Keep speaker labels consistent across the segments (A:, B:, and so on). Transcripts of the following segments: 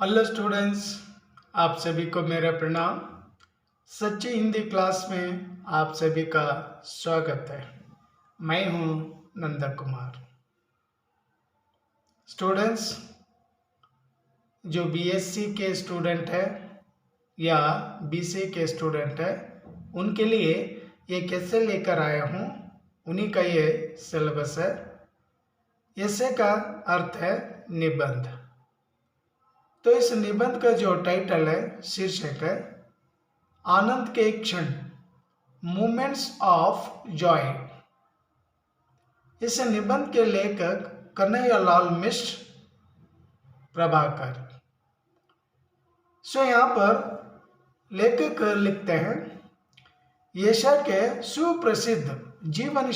A: Hello students, आप सभी को मेरा प्रणाम। सच्ची हिंदी क्लास में आप सभी का स्वागत है। मैं हूं नंदा कुमार। स्टूडेंट्स, जो बीएससी के स्टूडेंट है या बीसी के स्टूडेंट है, उनके लिए ये कैसे लेकर आया हूं, उन्हीं का ये सिलेबस है। ऐसे का अर्थ है निबंध। तो इस निबंध का जो टाइटल है, शीर्षक है आनंद के क्षण, मोमेंट्स ऑफ जॉय। इस निबंध के लेखक कन्हैयालाल मिश्र प्रभाकर। यहाँ पर लेखक लिखते हैं, एशिया के सुप्रसिद्ध जीवन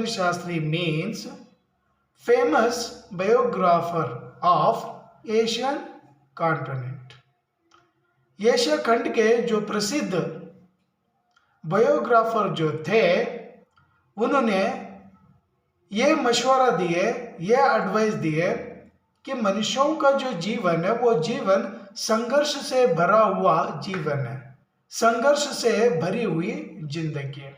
A: Shastri means famous biographer of Asian continent. Asia खंड के जो प्रसिद्ध बायोग्राफर जो थे, उन्होंने ये मशवरा दिए, ये एडवाइस दिए कि मनुष्यों का जो जीवन है वो जीवन संघर्ष से भरा हुआ जीवन है, संघर्ष से भरी हुई जिंदगी है।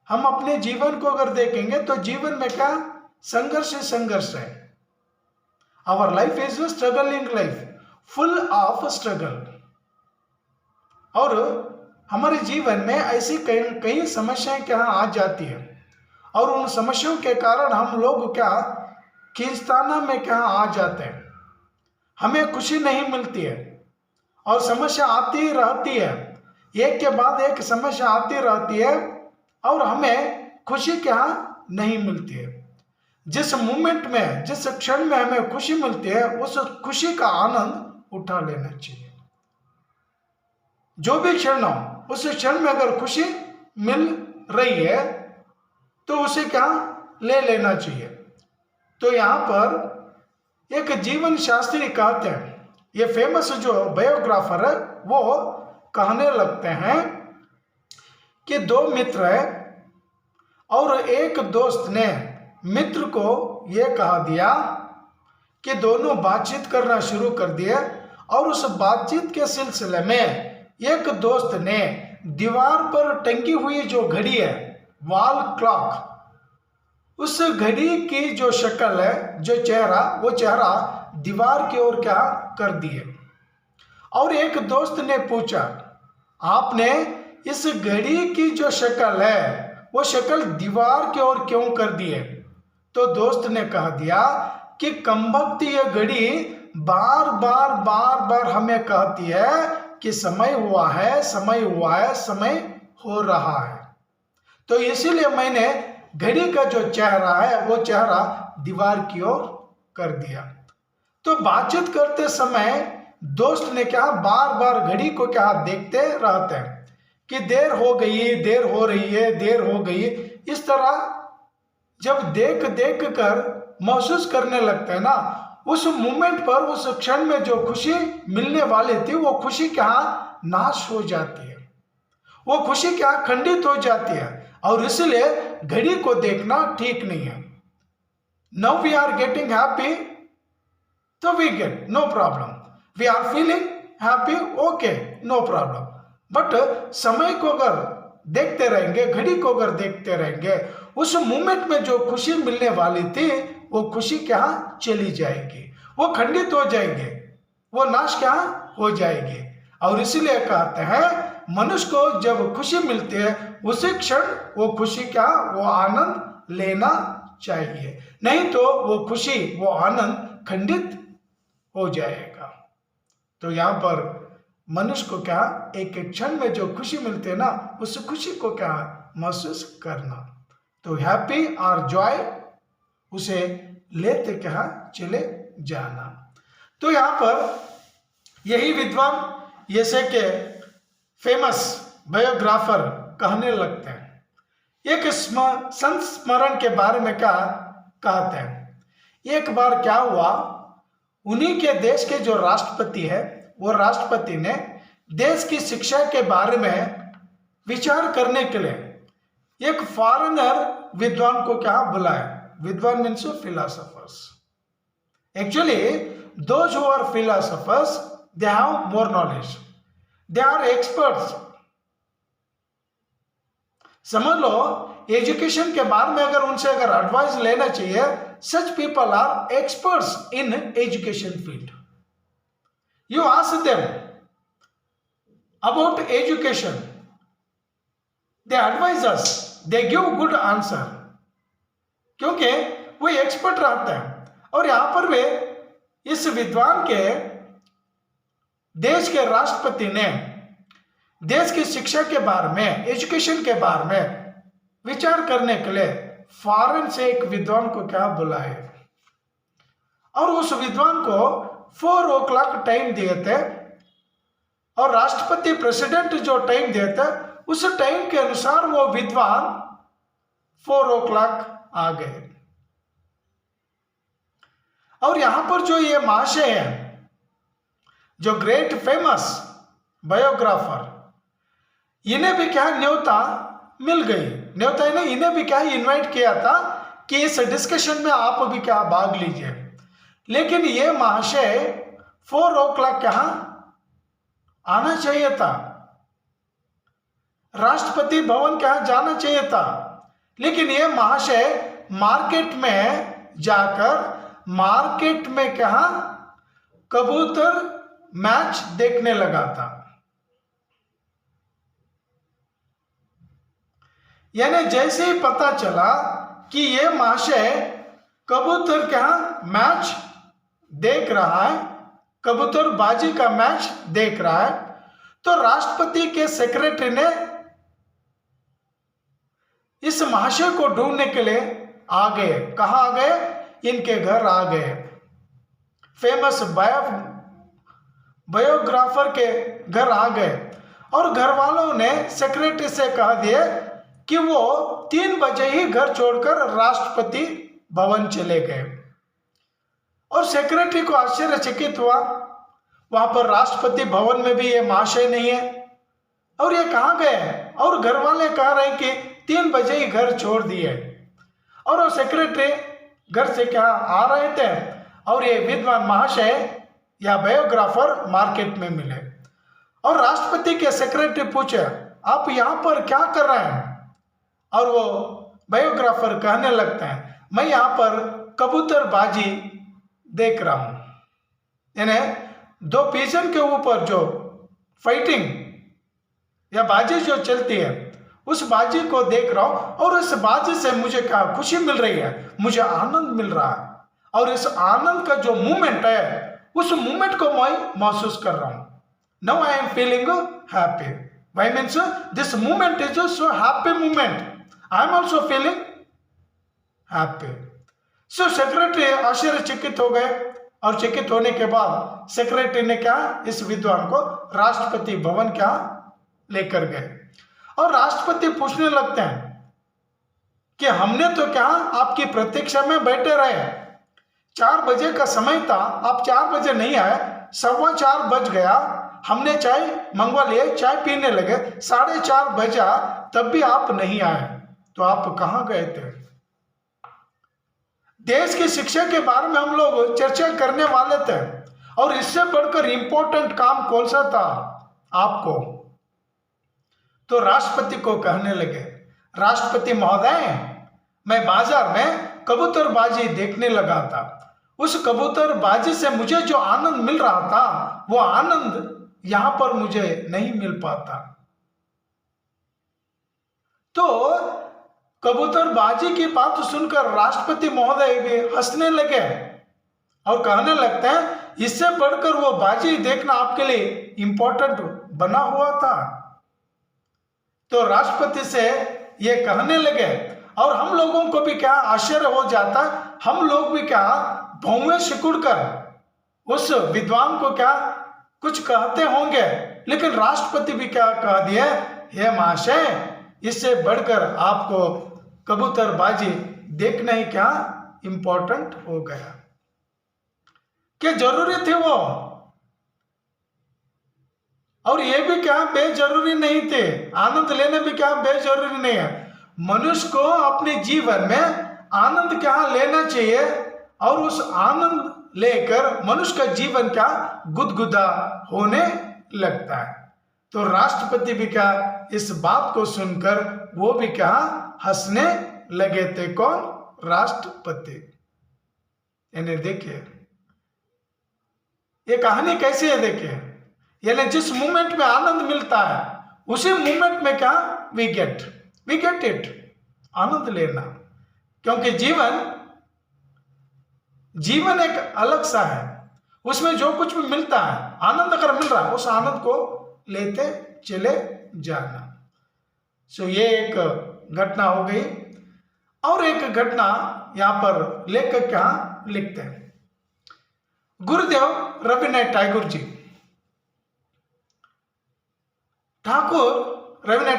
A: हम अपने जीवन को अगर देखेंगे तो जीवन में क्या संघर्ष है। Our life is a struggling life, full of struggle. और हमारे जीवन में ऐसी कई समस्याएं क्या आ जाती है, और उन समस्याओं के कारण हम लोग क्या खींचताना में क्या आ जाते हैं, हमें खुशी नहीं मिलती है और समस्या आती रहती है, एक के बाद एक समस्या आती रहती है और हमें खुशी क्या नहीं मिलती है। जिस मोमेंट में, जिस क्षण में हमें खुशी मिलती है, उस खुशी का आनंद उठा लेना चाहिए। जो भी क्षण हो, उस क्षण में अगर खुशी मिल रही है तो उसे क्या ले लेना चाहिए। तो यहां पर एक जीवन शास्त्री कहते हैं, ये फेमस जो बायोग्राफर है वो कहने लगते हैं कि दो मित्र है और एक दोस्त ने मित्र को यह कहा दिया कि दोनों बातचीत करना शुरू कर दिए, और उस बातचीत के सिलसिले में एक दोस्त ने दीवार पर टंगी हुई जो घड़ी है, वॉल क्लॉक, उस घड़ी की जो शक्ल है, जो चेहरा, वो चेहरा दीवार की ओर क्या कर दिए। और एक दोस्त ने पूछा, आपने इस घड़ी की जो शक्ल है वो शक्ल दीवार की ओर क्यों कर दिए? तो दोस्त ने कह दिया कि कमबख्त ये घड़ी बार बार हमें कहती है कि समय हुआ है, समय हो रहा है। तो इसीलिए मैंने घड़ी का जो चेहरा है वो चेहरा दीवार की ओर कर दिया। तो बातचीत करते समय दोस्त ने क्या बार बार घड़ी को क्या देखते रहते हैं कि देर हो गई, देर हो रही है, देर हो गई। इस तरह जब देख कर महसूस करने लगते हैं ना, उस मोमेंट पर, उस क्षण में जो खुशी मिलने वाली थी वो खुशी क्या नाश हो जाती है, वो खुशी क्या खंडित हो जाती है। और इसलिए घड़ी को देखना ठीक नहीं है। Now we are getting happy तो we get no problem, we are feeling happy, okay, no problem. But समय को अगर देखते रहेंगे, घड़ी को अगर देखते रहेंगे, उस मोमेंट में जो खुशी मिलने वाली थी वो खुशी क्या चली जाएगी, वो खंडित हो जाएंगे, वो नाश क्या हो जाएगी। और इसलिए कहते हैं मनुष्य को जब खुशी मिलती है उसी क्षण वो खुशी क्या, वो आनंद लेना चाहिए, नहीं तो वो खुशी, वो आनंद खंडित हो जाएगा। तो यहाँ पर मनुष्य को क्या एक क्षण में जो खुशी मिलती है ना, उस खुशी को क्या महसूस करना। तो हैप्पी और जॉय, उसे लेते क्या चले जाना। तो यहाँ पर यही विद्वान जैसे के फेमस बायोग्राफर कहने लगते हैं, एक संस्मरण के बारे में क्या कहते हैं। एक बार क्या हुआ, उन्हीं के देश के जो राष्ट्रपति है, वो राष्ट्रपति ने देश की शिक्षा के बारे में विचार करने के लिए एक फॉरेनर विद्वान को क्या बुलाया। विद्वान means philosophers. Actually, those who are philosophers, they have more knowledge. They are experts. समझ लो, एजुकेशन के बारे में अगर उनसे अगर एडवाइस लेना चाहिए, such people are experts in education field. You ask them about education, they advise us, they give good answer, क्योंकि वो एक्सपर्ट रहते हैं. और यहां पर वे इस विद्वान के देश के राष्ट्रपति ने देश की शिक्षा के बारे में, एजुकेशन के बारे में विचार करने के लिए फॉरेन से एक विद्वान को क्या बुलाए, और उस विद्वान को 4 o'clock टाइम दिए थे, और राष्ट्रपति प्रेसिडेंट जो टाइम दिए थे उस टाइम के अनुसार वो विद्वान 4 o'clock आ गए. और यहां पर जो ये महाशय है, जो ग्रेट फेमस बायोग्राफर, इन्हें भी क्या न्योता मिल गई. न्योता ने इन्हें भी क्या इनवाइट किया था कि इस डिस्कशन में आप भी क्या भाग लीजिए. लेकिन ये महाशय 4 o'clock कहां आना चाहिए था, राष्ट्रपति भवन कहां जाना चाहिए था, लेकिन ये महाशय मार्केट में जाकर मार्केट में कहां कबूतर मैच देखने लगा था. यानी जैसे ही पता चला कि ये महाशय कबूतर कहां मैच देख रहा है, कबूतरबाजी का मैच देख रहा है, तो राष्ट्रपति के सेक्रेटरी ने इस महाशय को ढूंढने के लिए आ गए. कहां आ गए? इनके घर आ गए. फेमस बायोग्राफर के घर आ गए, और घर वालों ने सेक्रेटरी से कह दिए कि वो 3 बजे ही घर छोड़कर राष्ट्रपति भवन चले गए. और सेक्रेटरी को आश्चर्यचकित हुआ, वहां पर राष्ट्रपति भवन में भी ये महाशय नहीं है, और ये कहाँ गए. और घर वाले कह रहे हैं कि 3 बजे ही घर छोड़ दिए. और वो सेक्रेटरी घर से क्या आ रहे थे, और ये विद्वान महाशय या बायोग्राफर मार्केट में मिले. और राष्ट्रपति के सेक्रेटरी पूछे, आप यहाँ पर क्या कर रहे हैं. और वो बायोग्राफर कहने लगते हैं, मैं यहाँ पर कबूतरबाजी देख रहा हूं. यानी 2 पिजन के ऊपर जो फाइटिंग या बाजी जो चलती है, उस बाजी को देख रहा हूं, और इस बाजी से मुझे क्या खुशी मिल रही है, मुझे आनंद मिल रहा है. और इस आनंद का जो मूवमेंट है, उस मूवमेंट को मैं महसूस कर रहा हूं. Now I am feeling happy. Why means this movement is a so happy movement. I am also feeling happy. So secretary आश्चर्यचकित हो गए, और चकित होने के बाद सेक्रेटरी ने क्या इस विद्वान को राष्ट्रपति भवन क्या लेकर गए. और राष्ट्रपति पूछने लगते हैं कि हमने तो क्या आपकी प्रतीक्षा में बैठे रहे, 4 बजे का समय था, आप 4 बजे नहीं आए, 4:15 बज गया, हमने चाय मंगवा लिए, चाय पीने लगे, 4:30 बजा, तब भी आप नहीं आए, तो आप कहाँ गए थे. देश की शिक्षा के बारे में हम लोग चर्चा करने वाले थे, और इससे बढ़कर इंपॉर्टेंट काम कौन सा था आपको. तो राष्ट्रपति को कहने लगे, राष्ट्रपति महोदय, मैं बाजार में कबूतरबाजी देखने लगा था, उस कबूतरबाजी से मुझे जो आनंद मिल रहा था, वो आनंद यहां पर मुझे नहीं मिल पाता. तो कबूतरबाजी की बात सुनकर राष्ट्रपति महोदय भी हंसने लगे, और कहने लगते हैं, इससे बढ़कर वो बाजी देखना आपके लिए इंपॉर्टेंट बना हुआ था. तो राष्ट्रपति से ये कहने लगे, और हम लोगों को भी क्या आश्चर्य हो जाता, हम लोग भी क्या भौवें सिकुड़कर उस विद्वान को क्या कुछ कहते होंगे, लेकिन राष्ट्रपति भी क्या कह दिए, हे महाशय, इससे बढ़कर आपको कबूतरबाजी देखना ही क्या इंपॉर्टेंट हो गया. क्या जरूरी थे वो, और ये भी क्या बेजरूरी नहीं थे, आनंद लेने भी क्या बेजरूरी नहीं है. मनुष्य को अपने जीवन में आनंद क्या लेना चाहिए और उस आनंद लेकर मनुष्य का जीवन क्या गुदगुदा होने लगता है। तो राष्ट्रपति भी क्या इस बात को सुनकर वो भी क्या हंसने लगे थे। कौन? राष्ट्रपति। यानी देखिए ये कहानी कैसी है, देखिए यानी जिस मोमेंट में आनंद मिलता है उसी मोमेंट में क्या वी गेट इट, आनंद लेना। क्योंकि जीवन एक अलग सा है, उसमें जो कुछ भी मिलता है आनंद अगर मिल रहा है उस आनंद को लेते चले जाना। सो ये एक घटना हो गई। और एक घटना यहां पर लेखक क्या लिखते हैं, गुरुदेव रविन्द्रनाथ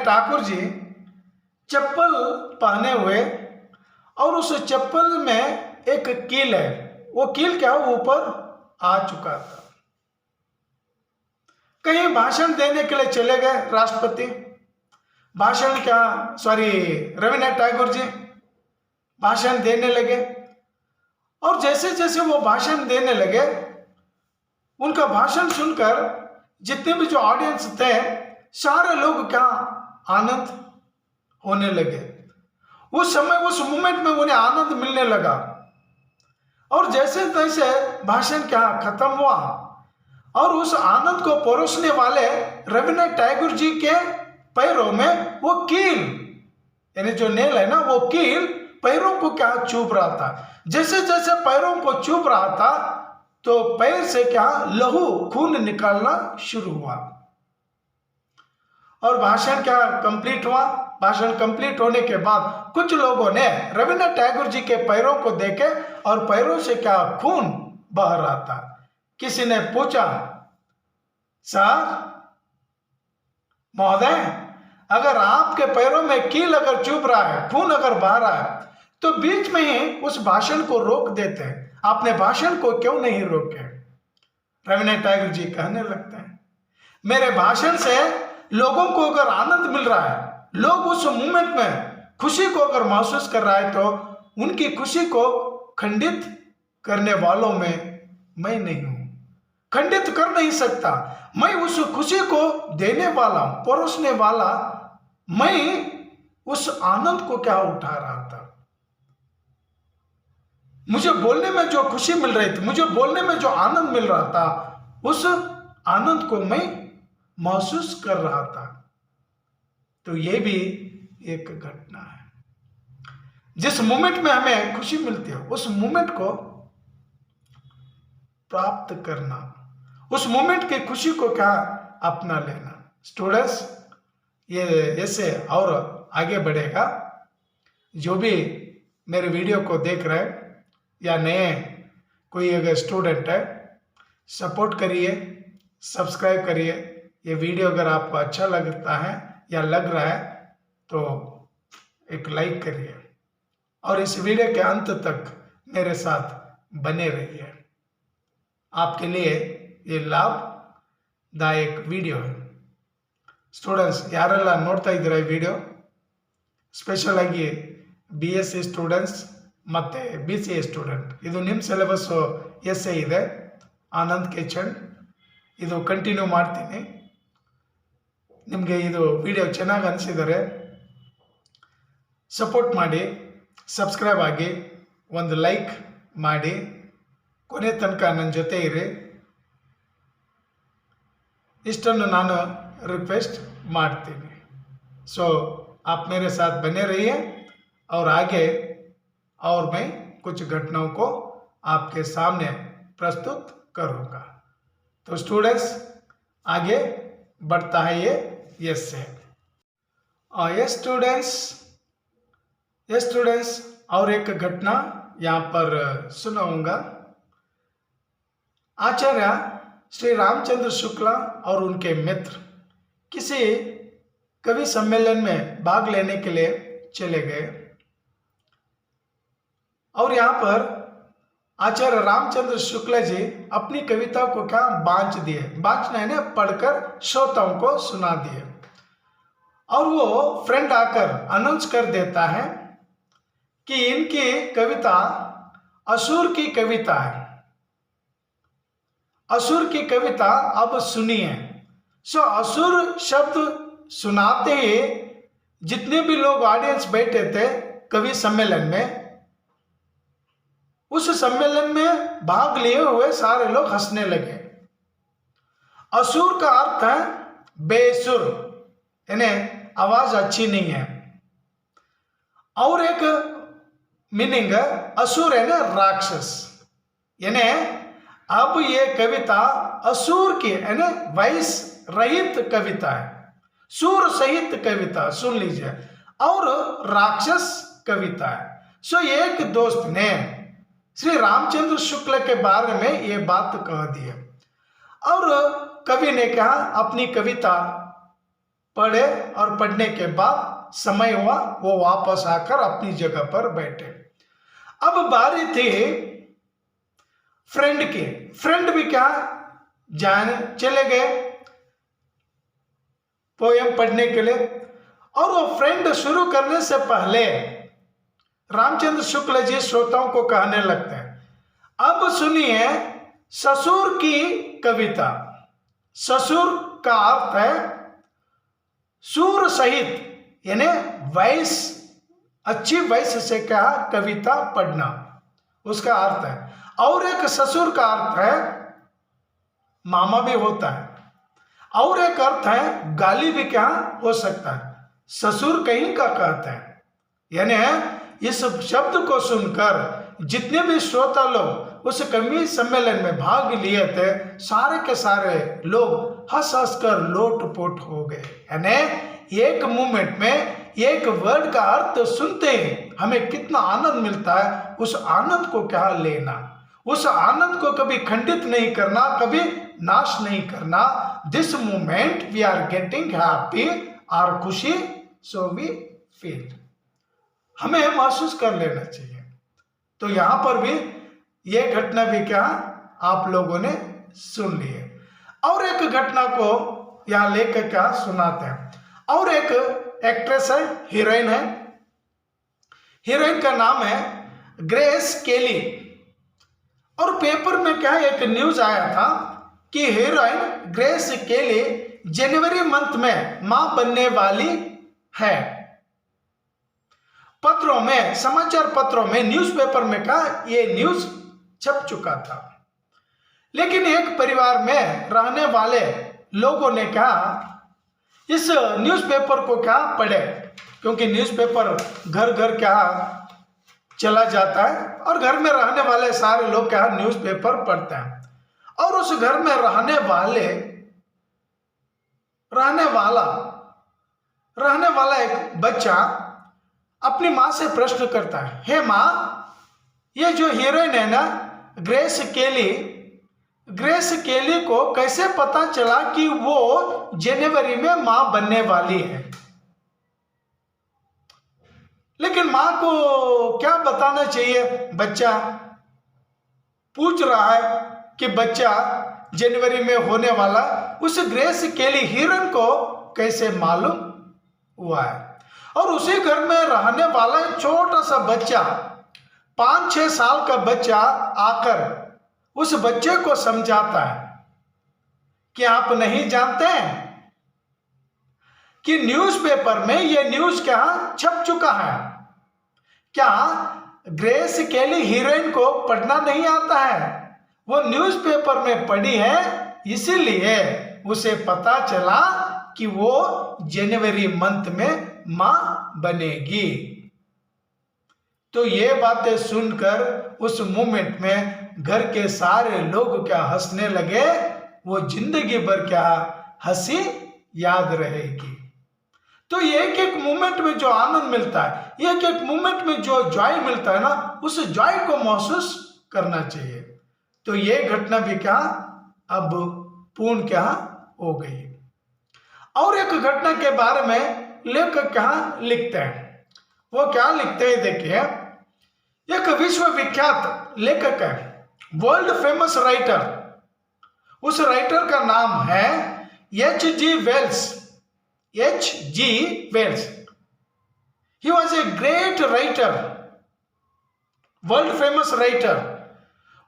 A: ठाकुर जी चप्पल पहने हुए और उस चप्पल में एक कील है, वो कील क्या ऊपर आ चुका था। कहीं भाषण देने के लिए चले गए राष्ट्रपति, रविन्द्रनाथ टैगोर जी भाषण देने लगे। और जैसे जैसे वो भाषण देने लगे उनका भाषण सुनकर जितने भी जो ऑडियंस थे सारे लोग क्या आनंद होने लगे। उस समय उस मोमेंट में उन्हें आनंद मिलने लगा। और जैसे तैसे भाषण क्या खत्म हुआ और उस आनंद को परोसने वाले रविन्द्रनाथ टैगोर जी के पैरों में वो कील यानी जो नेल है ना, वो कील पैरों को क्या चुभ रहा था। जैसे जैसे पैरों को चुभ रहा था तो पैर से क्या लहू खून निकलना शुरू हुआ। और भाषण क्या कंप्लीट हुआ। भाषण कंप्लीट होने के बाद कुछ लोगों ने रविन्द्रनाथ टैगोर जी के पैरों को देखे और पैरों से क्या खून बह रहा था। किसी ने पूछा, सर महोदय, अगर आपके पैरों में कील अगर चुभ रहा है, खून अगर बह रहा है, तो बीच में ही उस भाषण को रोक देते हैं, आपने भाषण को क्यों नहीं रोके। रविन्द्रनाथ टैगोर जी कहने लगते हैं, मेरे भाषण से लोगों को अगर आनंद मिल रहा है, लोग उस मोमेंट में खुशी को अगर महसूस कर रहा है, तो उनकी खुशी को खंडित करने वालों में मैं नहीं हूं, खंडित कर नहीं सकता। मैं उस खुशी को देने वाला, परोसने वाला, मैं उस आनंद को क्या उठा रहा था। मुझे बोलने में जो खुशी मिल रही थी, मुझे बोलने में जो आनंद मिल रहा था, उस आनंद को मैं महसूस कर रहा था। तो ये भी एक घटना है। जिस मोमेंट में हमें खुशी मिलती है उस मोमेंट को प्राप्त करना, उस मोमेंट की खुशी को क्या अपना लेना। स्टूडेंट्स, ये ऐसे और आगे बढ़ेगा। जो भी मेरे वीडियो को देख रहे हैं या नए कोई अगर स्टूडेंट है, सपोर्ट करिए, सब्सक्राइब करिए। ये वीडियो अगर आपको अच्छा लगता है या लग रहा है तो एक लाइक करिए और इस वीडियो के अंत तक मेरे साथ बने रहिए। आपके लिए ये लाभदायक वीडियो है। ಸ್ಟೂಡೆಂಟ್ಸ್ ಯಾರೆಲ್ಲ ನೋಡ್ತಾ ಇದ್ದೀರಾ ಈ ವಿಡಿಯೋ, ಸ್ಪೆಷಲ್ ಆಗಿ BSc ಸ್ಟೂಡೆಂಟ್ಸ್ ಮತ್ತು BCA ಸ್ಟೂಡೆಂಟ್, ಇದು ನಿಮ್ಮ ಸಿಲೆಬಸ್ಸು SA ಇದೆ, ಆನಂದ್ ಕಿಚನ್, ಇದು ಕಂಟಿನ್ಯೂ ಮಾಡ್ತೀನಿ. ನಿಮಗೆ ಇದು ವಿಡಿಯೋ ಚೆನ್ನಾಗಿ ಅನಿಸಿದರೆ ಸಪೋರ್ಟ್ ಮಾಡಿ, ಸಬ್ಸ್ಕ್ರೈಬ್ ಆಗಿ, ಒಂದು ಲೈಕ್ ಮಾಡಿ, ಕೊನೆ ತನಕ ನನ್ನ ಜೊತೆ ಇರಿ, ಇಷ್ಟನ್ನು ನಾನು रिक्वेस्ट मारती हूँ. सो आप मेरे साथ बने रहिए और आगे और मैं कुछ घटनाओं को आपके सामने प्रस्तुत करूँगा. तो स्टूडेंट्स आगे बढ़ता है ये से. ये स्टूडेंट्स और एक घटना यहाँ पर सुनाऊंगा. आचार्य श्री रामचंद्र शुक्ला और उनके मित्र किसी कवि सम्मेलन में भाग लेने के लिए चले गए और यहाँ पर आचार्य रामचंद्र शुक्ला जी अपनी कविता को क्या बांच दिए, बांचना है पढ़कर श्रोताओं को सुना दिए. और वो फ्रेंड आकर अनाउंस कर देता है कि इनकी कविता असुर की कविता है। असुर की कविता अब सुनिए। असुर शब्द सुनाते ही जितने भी लोग ऑडियंस बैठे थे कवि सम्मेलन में, उस सम्मेलन में भाग लिए हुए सारे लोग हंसने लगे। असुर का अर्थ है बेसुर, यानी आवाज अच्छी नहीं है। और एक मीनिंग है असुर है ना राक्षस, यानी अब ये कविता असुर की है ना वैस रहित कविता है, सूर सहित कविता, सुन लीजिए, और राक्षस कविता है। एक दोस्त ने श्री रामचंद्र शुक्ल के बारे में ये बात कह दी और कवि ने कहा अपनी कविता पढ़े और पढ़ने के बाद समय हुआ वो वापस आकर अपनी जगह पर बैठे। अब बारी थी फ्रेंड की। फ्रेंड भी क्या जाने चले गए पोयम पढ़ने के लिए, और वो फ्रेंड शुरू करने से पहले रामचंद्र शुक्ल जी श्रोताओं को कहने लगते हैं अब सुनिए ससुर की कविता। ससुर का अर्थ है सूर सहित, यानी वैस, अच्छी वैस से क्या कविता पढ़ना, उसका अर्थ है। और एक ससुर का अर्थ है मामा भी होता है, और एक अर्थ है गाली भी क्या हो सकता है। ससुर कहीं का कहते हैं, यानी इस शब्द को सुनकर जितने भी श्रोता लोग उस कवि सम्मेलन में भाग लिए थे सारे के सारे लोग हंस हंस कर लोटपोट हो गए। यानी एक मूवमेंट में एक वर्ड का अर्थ सुनते ही हमें कितना आनंद मिलता है, उस आनंद को क्या लेना, उस आनंद को कभी खंडित नहीं करना, कभी नाश नहीं करना। This moment we are getting happy और खुशी, सो वी फील, हमें महसूस कर लेना चाहिए। तो यहां पर भी ये घटना भी क्या आप लोगों ने सुन ली है। और एक घटना को यहां लेकर क्या सुनाते हैं। और एक एक्ट्रेस है, हीरोइन है, हीरोइन का नाम है ग्रेस केली। और पेपर में क्या एक न्यूज आया था कि हीरोइन ग्रेस केली जनवरी मंथ में मां बनने वाली है। पत्रों में, समाचार पत्रों में, न्यूज़पेपर में क्या ये न्यूज छप चुका था। लेकिन एक परिवार में रहने वाले लोगों ने क्या इस न्यूज़पेपर को क्या पढ़े, क्योंकि न्यूज़पेपर घर घर क्या चला जाता है और घर में रहने वाले सारे लोग क्या न्यूज़पेपर पढ़ते हैं। और उस घर में रहने वाला एक बच्चा अपनी माँ से प्रश्न करता है, हे माँ, ये जो हीरोइन है ना ग्रेस केली को कैसे पता चला कि वो जनवरी में माँ बनने वाली है? लेकिन माँ को क्या बताना चाहिए? बच्चा पूछ रहा है कि बच्चा जनवरी में होने वाला उस ग्रेस केली हीरोइन को कैसे मालूम हुआ है? और उसी घर में रहने वाला एक छोटा सा बच्चा, 5-6 साल का बच्चा आकर उस बच्चे को समझाता है कि आप नहीं जानते कि न्यूज़पेपर में यह न्यूज क्या छप चुका है? क्या ग्रेस केली हीरोइन को पढ़ना नहीं आता है? वो न्यूज़पेपर में पढ़ी है, इसीलिए उसे पता चला कि वो जनवरी मंथ में मां बनेगी। तो ये बातें सुनकर उस मोमेंट में घर के सारे लोग क्या हंसने लगे, वो जिंदगी भर क्या हंसी याद रहेगी। तो एक एक मोमेंट में जो आनंद मिलता है, एक एक मोमेंट में जो जॉय मिलता है ना, उस जॉय को महसूस करना चाहिए। तो ये घटना भी क्या अब पूर्ण क्या हो गई। और एक घटना के बारे में लेखक क्या लिखते हैं, वो क्या लिखते हैं देखिए। एक विश्वविख्यात लेखक है, वर्ल्ड फेमस राइटर, उस राइटर का नाम है H.G. Wells। H.G. Wells, he was a great writer world famous writer,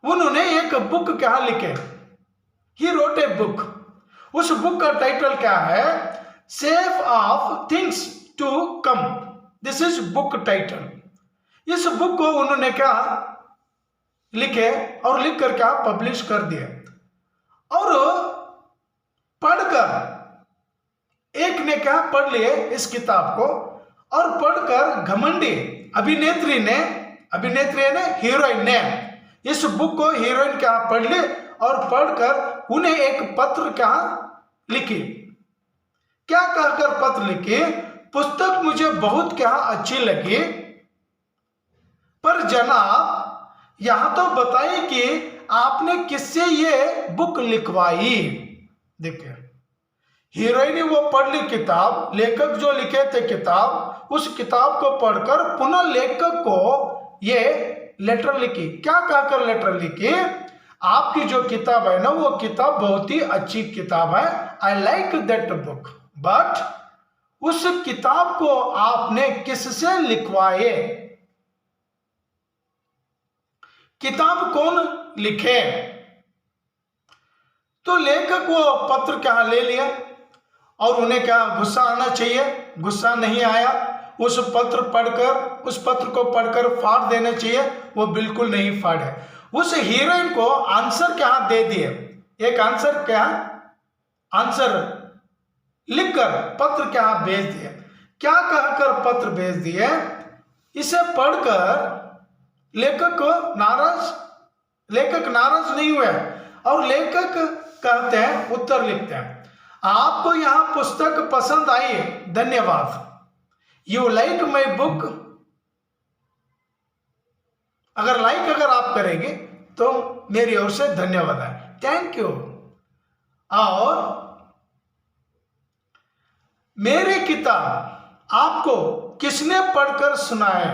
A: उन्होंने एक बुक क्या लिखे, ही रोट ए बुक। उस बुक का टाइटल क्या है, shape of things to come. This is book title. इस बुक को उन्होंने क्या लिखे और लिख कर क्या पब्लिश कर दिया। और पढ़कर एक ने क्या पढ़ लिए इस किताब को, और पढ़कर घमंडी अभिनेत्री ने हीरोइन ने इस बुक को हीरोइन क्या पढ़ ली और पढ़कर उन्हें एक पत्र क्या लिखी। क्या कहकर पत्र लिखी, पुस्तक मुझे बहुत क्या अच्छी लगी, पर जनाब यहां तो बताइए कि आपने किससे ये बुक लिखवाई। देखिए, हीरोइन ने वो पढ़ ली किताब, लेखक जो लिखे थे किताब, उस किताब को पढ़कर पुनः लेखक को ये लेटर लिखी। क्या कहकर लेटर लिखी, आपकी जो किताब है ना, वो किताब बहुत ही अच्छी किताब है, I like that book, but उस किताब को आपने किससे लिखवाए, किताब कौन लिखे। तो लेखक वो पत्र क्या ले लिया और उन्हें क्या गुस्सा आना चाहिए, गुस्सा नहीं आया। उस पत्र को पढ़कर फाड़ देना चाहिए, वो बिल्कुल नहीं फाड़े। उस हीरोइन को आंसर क्या दे दिए, एक आंसर लिखकर पत्र क्या भेज दिए। क्या कहकर पत्र भेज दिए, इसे पढ़कर लेखक नाराज नहीं हुए और लेखक कहते हैं, उत्तर लिखते हैं, आपको यहां पुस्तक पसंद आई, धन्यवाद, यू लाइक माई बुक। अगर आप करेंगे तो मेरी ओर से धन्यवाद है, थैंक यू। और मेरी किताब आपको किसने पढ़कर सुनाया।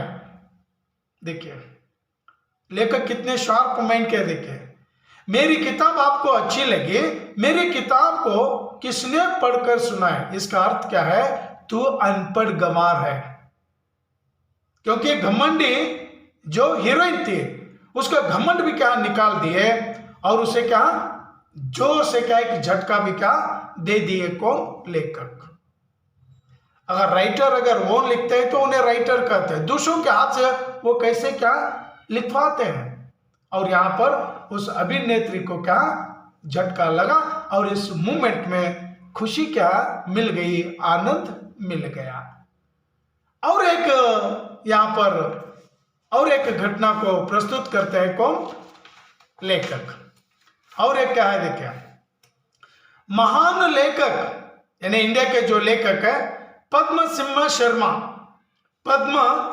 A: देखिए, लेखक कितने शार्प माइंड के। देखिए, मेरी किताब आपको अच्छी लगी, मेरी किताब को किसने पढ़कर सुनाया। इसका अर्थ क्या है, तू अनपढ़ गंवार है। क्योंकि घमंडी जो हीरोइन थी उसका घमंड भी क्या निकाल दिए और उसे क्या जोर से क्या एक झटका भी क्या दे दिए, कौन, लेखक। अगर वो लिखते हैं तो उन्हें राइटर कहते हैं। दूसरों के हाथ से वो कैसे क्या लिखवाते हैं। और यहां पर उस अभिनेत्री को क्या झटका लगा और इस मूवमेंट में खुशी क्या मिल गई, आनंद मिल गया। और एक यहां पर और एक घटना को प्रस्तुत करते हैं, कौन, लेखक। और एक क्या है, देखिए, महान लेखक यानी इंडिया के जो लेखक है पद्म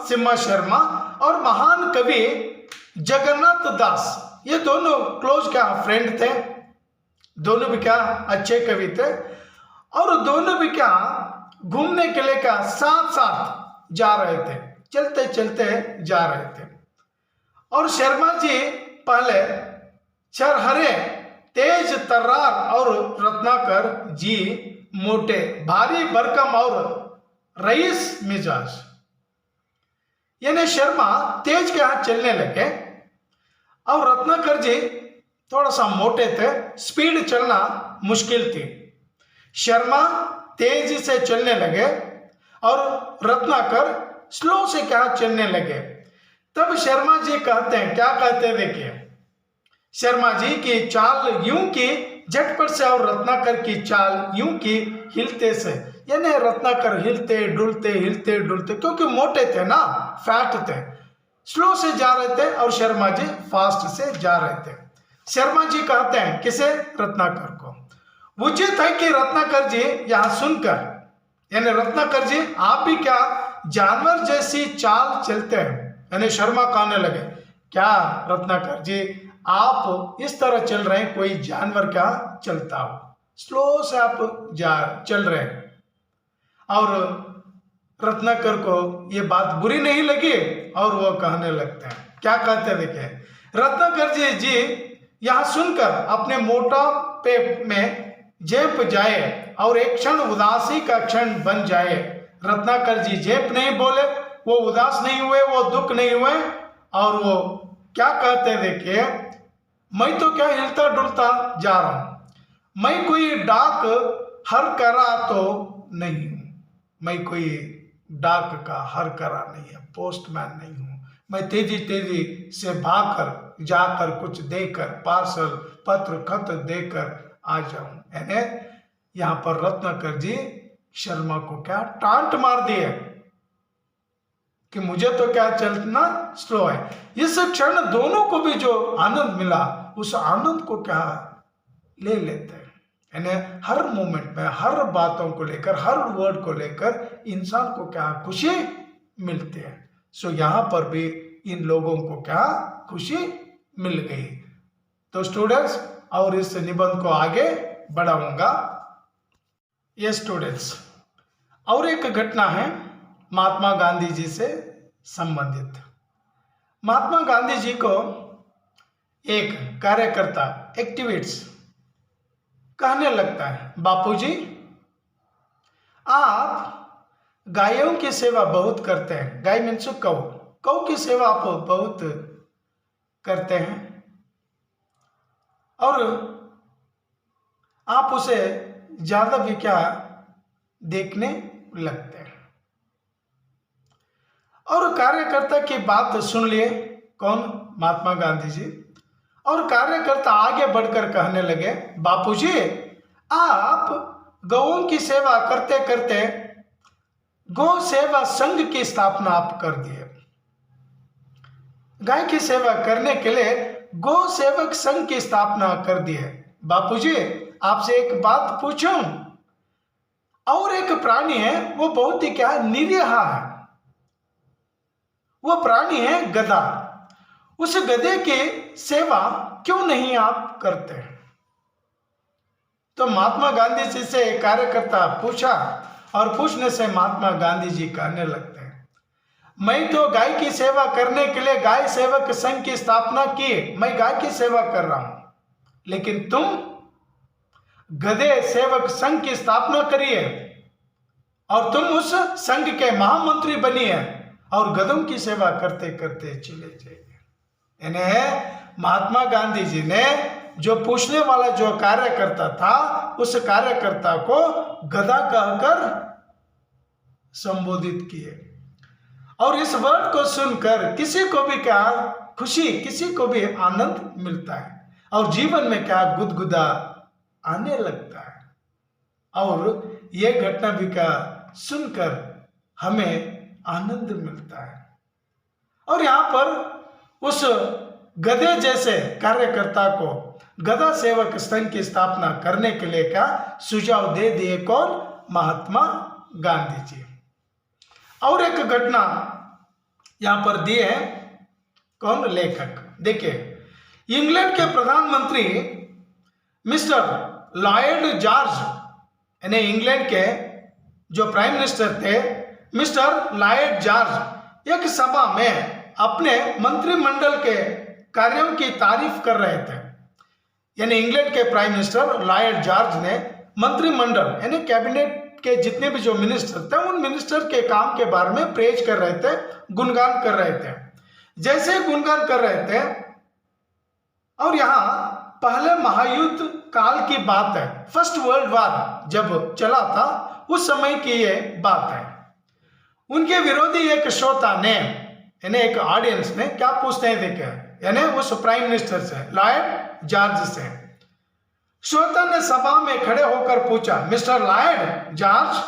A: सिम्हा शर्मा और महान कवि जगन्नाथ दास, ये दोनों क्लोज क्या फ्रेंड थे, दोनों भी क्या अच्छे कवि थे। और दोनों भी क्या घूमने के लिए क्या साथ साथ जा रहे थे, चलते चलते जा रहे थे। और शर्मा जी पहले छरहरे, तेज तर्रार और रत्नाकर जी मोटे, भारी भरकम और रईस मिजाज। यानी शर्मा तेज के हाथ चलने लगे और रत्नाकर जी थोड़ा सा मोटे थे, स्पीड चलना मुश्किल थी। शर्मा तेजी से चलने लगे और रत्नाकर स्लो से क्या चलने लगे। तब शर्मा जी कहते हैं, क्या कहते हैं, देखिए, शर्मा जी की चाल यूं की झटपट से और रत्नाकर की चाल यूं की हिलते से। यानी रत्नाकर हिलते डुलते क्योंकि मोटे थे ना, फैट थे, स्लो से जा रहे थे और शर्मा जी फास्ट से जा रहे थे। शर्मा जी कहते हैं किसे, रत्नाकर को। उचित है कि रत्नाकर जी यहां सुनकर, यानी रत्नाकर जी आप भी क्या जानवर जैसी चाल चलते हैं। यानी शर्मा कहने लगे, क्या रत्नाकर जी आप इस तरह चल रहे हैं कोई जानवर क्या चलता हो, स्लो से आप चल रहे हैं। और रत्नाकर को ये बात बुरी नहीं लगी और वो कहने लगते हैं, क्या कहते हैं, देखिए, रत्नाकर जी यहां सुनकर अपने मोटापे में झेप जाए और एक क्षण उदासी का क्षण बन जाए। रत्नाकर जी झेप नहीं बोले, वो उदास नहीं हुए, वो दुख नहीं हुए, और वो क्या कहते हैं देखिए, मैं तो क्या हिलता डुलता जा रहा हूं, मैं कोई डाक हर करा तो नहीं हूं, मैं कोई डाक का हर करा नहीं है, पोस्टमैन नहीं हूं, मैं तेजी तेजी से भागकर जाकर कुछ देकर पार्सल पत्र खत देकर आ जाऊं। यानी यहाँ पर रत्नाकर जी शर्मा को क्या टांट मार दिए कि मुझे तो क्या चलना स्लो है। इस क्षण दोनों को भी जो आनंद मिला उस आनंद को क्या ले लेते हैं। यानी हर मोमेंट में हर बातों को लेकर हर वर्ड को लेकर इंसान को क्या खुशी मिलती है। सो यहाँ पर भी इन लोगों को क्या खुशी मिल गई। तो स्टूडेंट्स और इस निबंध को आगे बढ़ाऊंगा। ये स्टूडेंट्स और एक घटना है महात्मा गांधी जी से संबंधित। महात्मा गांधी जी को एक कार्यकर्ता एक्टिविस्ट कहने लगता है, बापूजी आप गायों की सेवा बहुत करते हैं। गाय मीन्स कौ की सेवा आप बहुत करते हैं और आप उसे ज्यादा भी क्या देखने लगते हैं। और कार्यकर्ता की बात सुन लिए कौन, महात्मा गांधी जी। और कार्यकर्ता आगे बढ़कर कहने लगे, बापूजी आप गौओं की सेवा करते करते गौ सेवा संघ की स्थापना आप कर दिए। गाय की सेवा करने के लिए गौ सेवक संघ की स्थापना कर दी है। बापूजी आपसे एक बात पूछूं, और एक प्राणी है वो बहुत ही क्या निरीह है, वो प्राणी है गधा। उस गधे की सेवा क्यों नहीं आप करते? तो महात्मा गांधी जी से कार्यकर्ता पूछा और पूछने से महात्मा गांधी जी कहने लगते हैं, मैं तो गाय की सेवा करने के लिए गाय सेवक संघ की स्थापना की, मैं गाय की सेवा कर रहा हूं, लेकिन तुम गधे सेवक संघ की स्थापना करिए और तुम उस संघ के महामंत्री बनिए और गधों की सेवा करते करते चले जाइए। यानी महात्मा गांधी जी ने जो पूछने वाला जो कार्यकर्ता था उस कार्यकर्ता को गधा कहकर संबोधित किए। और इस वर्ड को सुनकर किसी को भी क्या खुशी, किसी को भी आनंद मिलता है और जीवन में क्या गुदगुदा आने लगता है। और ये घटना भी क्या सुनकर हमें आनंद मिलता है। और यहाँ पर उस गधे जैसे कार्यकर्ता को गधा सेवक संघ की स्थापना करने के लिए क्या सुझाव दे दिए कौन, महात्मा गांधी जी। और एक घटना यहां पर दिए कौन, लेखक। देखिए इंग्लैंड के प्रधानमंत्री मिस्टर लॉयड जॉर्ज, यानी इंग्लैंड के जो प्राइम मिनिस्टर थे मिस्टर लॉयड जॉर्ज, एक सभा में अपने मंत्रिमंडल के कार्यों की तारीफ कर रहे थे। यानी इंग्लैंड के प्राइम मिनिस्टर लॉयड जॉर्ज ने मंत्रिमंडल यानी कैबिनेट के जितने भी जो मिनिस्टर थे उन मिनिस्टर के काम के बारे में प्रेज कर रहे थे, गुणगान कर रहे थे। जैसे गुणगान कर रहे थे और यहाँ पहले महायुद्ध काल की बात है, फर्स्ट वर्ल्ड वार जब चला था उस समय की ये बात है। उनके विरोधी एक श्रोता ने यानी एक ऑडियंस ने क्या पूछते हैं देखे, यानी उस प्राइम मिनिस्टर से, लॉयड जॉर्ज से। श्रोता ने सभा में खड़े होकर पूछा, मिस्टर लॉयड जॉर्ज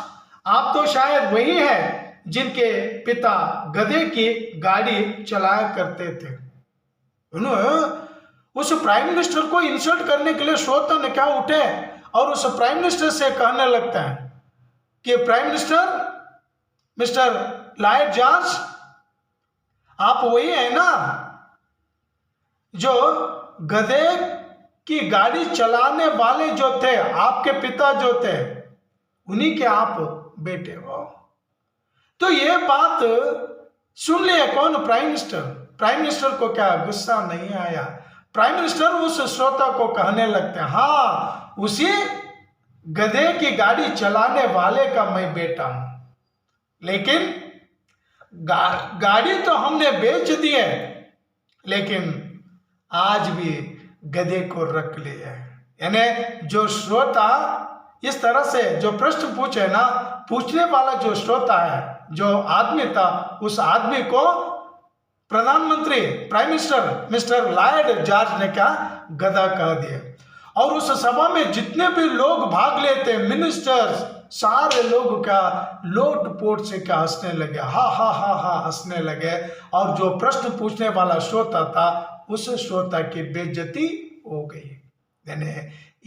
A: आप तो शायद वही है जिनके पिता गधे की गाड़ी चलाया करते थे। उन्होंने उस प्राइम मिनिस्टर को इंसल्ट करने के लिए श्रोता ने क्या उठे और उस प्राइम मिनिस्टर से कहने लगता है कि prime minister mister Lloyd George आप वही है ना जो गधे की गाड़ी चलाने वाले जो थे, आपके पिता जो थे उन्हीं के आप बेटे हो। तो ये बात सुन लिया कौन, प्राइम मिनिस्टर। प्राइम मिनिस्टर को क्या गुस्सा नहीं आया। प्राइम मिनिस्टर उस श्रोता को कहने लगते हैं, हाँ उसी गधे की गाड़ी चलाने वाले का मैं बेटा हूं, लेकिन गाड़ी तो हमने बेच दी है, लेकिन आज भी गधे को रख लिया है। यानी जो श्रोता इस तरह से जो प्रश्न पूछे ना, पूछने वाला जो श्रोता है, जो आदमी था, उस आदमी को प्रधानमंत्री prime minister mister Lloyd George ने क्या गधा कह दिया। और उस सभा में जितने भी लोग भाग लेते, मिनिस्टर्स, सारे लोग क्या लोट पोट से क्या हंसने लगे, हा हा हा हा हंसने लगे। और जो प्रश्न पूछने वाला श्रोता था, उस श्रोता की बेइज्जती हो गई। यानी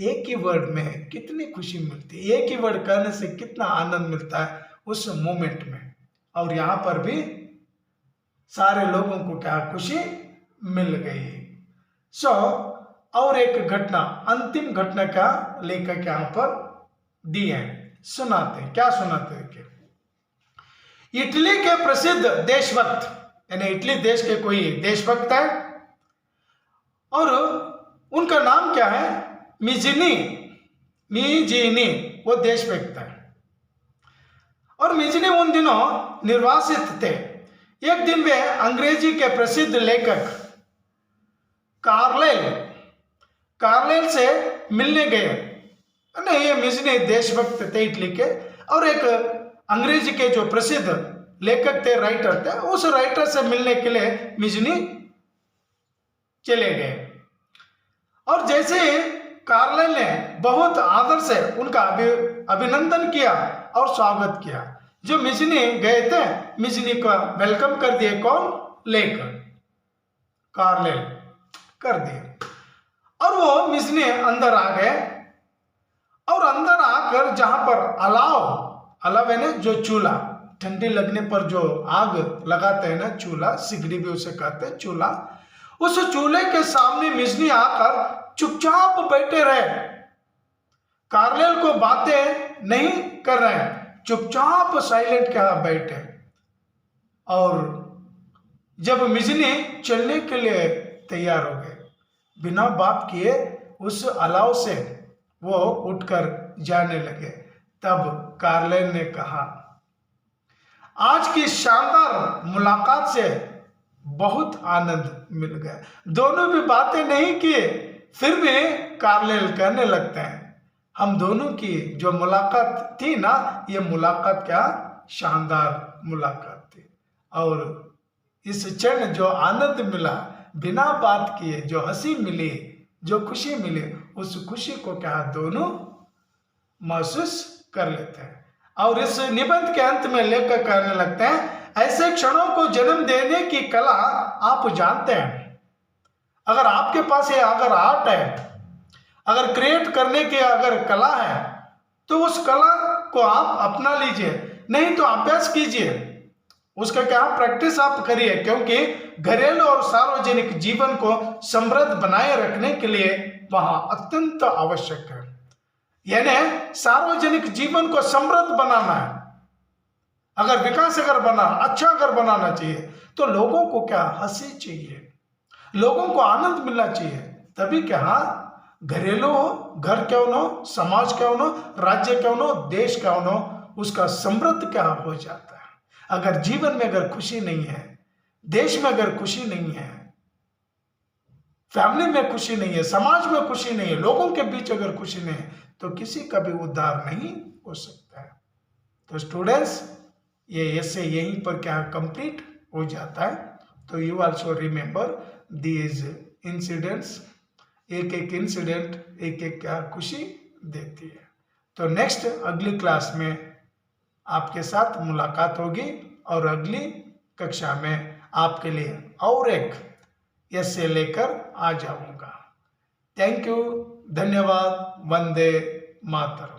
A: एक ही वर्ड में कितनी खुशी मिलती है, एक ही वर्ड कहने से कितना आनंद मिलता है उस मोमेंट में। और यहाँ पर भी सारे लोगों को क्या खुशी मिल गई। और एक घटना, अंतिम घटना का लेकर के यहाँ पर दी है, सुनाते हैं। क्या सुनाते हैं कि इटली के प्रसिद्ध देशभक्त, यानी इटली देश के कोई देशभक्त है और उनका नाम क्या है, मिजिनी, वो देशभक्त है। और मिजिनी उन दिनों निर्वासित थे। एक दिन वे अंग्रेजी के प्रसिद्ध लेखक कार्लेल से मिलने गए। नहीं, ये मिजिनी देशभक्त थे इटली के, और एक अंग्रेजी के जो प्रसिद्ध लेखक थे, राइटर थे, उस राइटर से मिलने के लिए मिजिनी चले गए। और जैसे कार्लेल ने बहुत आदर से उनका अभिनंदन किया और स्वागत किया। जो मिजिनी गए थे, मिजिनी का वेलकम कर दिए, कौन, लेखक कार्लेल कर दिए। और वो मिजिनी अंदर आ गए और अंदर आकर जहां पर अलाव है ना, जो चूल्हा, ठंडी लगने पर जो आग लगाते हैं ना, चूल्हा, सिगड़ी भी उसे कहते हैं, चूल्हा, उस चूल्हे के सामने मिजिनी आकर चुपचाप बैठे रहे। कार्लेल को बातें नहीं कर रहे हैं, चुपचाप साइलेंट क्या बैठे। और जब मिजिनी चलने के लिए तैयार हो गए, बिना बात किए उस अलाव से वो उठकर जाने लगे, तब कार्लेल ने कहा, आज की शानदार मुलाकात से बहुत आनंद मिल गया। दोनों भी बातें नहीं किए, फिर भी कार्लेल कहने लगते हैं, हम दोनों की जो मुलाकात थी ना, ये मुलाकात क्या शानदार मुलाकात थी। और इस क्षण जो आनंद मिला, बिना बात किए जो हंसी मिली, जो खुशी मिली, उस खुशी को क्या दोनों महसूस कर लेते हैं। और इस निबंध के अंत में लेकर कहने लगते हैं, ऐसे क्षणों को जन्म देने की कला आप जानते हैं। अगर आपके पास ये अगर आर्ट है, अगर क्रिएट करने की अगर कला है, तो उस कला को आप अपना लीजिए, नहीं तो अभ्यास कीजिए, उसका क्या प्रैक्टिस आप करिए। क्योंकि घरेलू और सार्वजनिक जीवन को समृद्ध बनाए रखने के लिए वहां अत्यंत आवश्यक है। यानी सार्वजनिक जीवन को समृद्ध बनाना है, अगर विकास अगर बना, अच्छा अगर बनाना चाहिए, तो लोगों को क्या हंसी चाहिए, लोगों को आनंद मिलना चाहिए। तभी क्या, हाँ, घरेलू हो, घर क्यों न हो, समाज क्यों न हो, राज्य क्यों न हो, देश क्यों न हो, उसका समृद्ध क्या हो जाता है। अगर जीवन में अगर खुशी नहीं है, देश में अगर खुशी नहीं है, फैमिली में खुशी नहीं है, समाज में खुशी नहीं है, लोगों के बीच अगर खुशी नहीं है, तो किसी का भी उद्धार नहीं हो सकता है। तो स्टूडेंट्स, ये ऐसे यहीं पर क्या कंप्लीट हो जाता है। तो you also remember these incidents, एक एक इंसिडेंट एक एक क्या खुशी देती है। तो नेक्स्ट अगली क्लास में आपके साथ मुलाकात होगी और अगली कक्षा में आपके लिए और एक ऐसे लेकर आ जाऊंगा। थैंक यू, धन्यवाद, वंदे मातरम।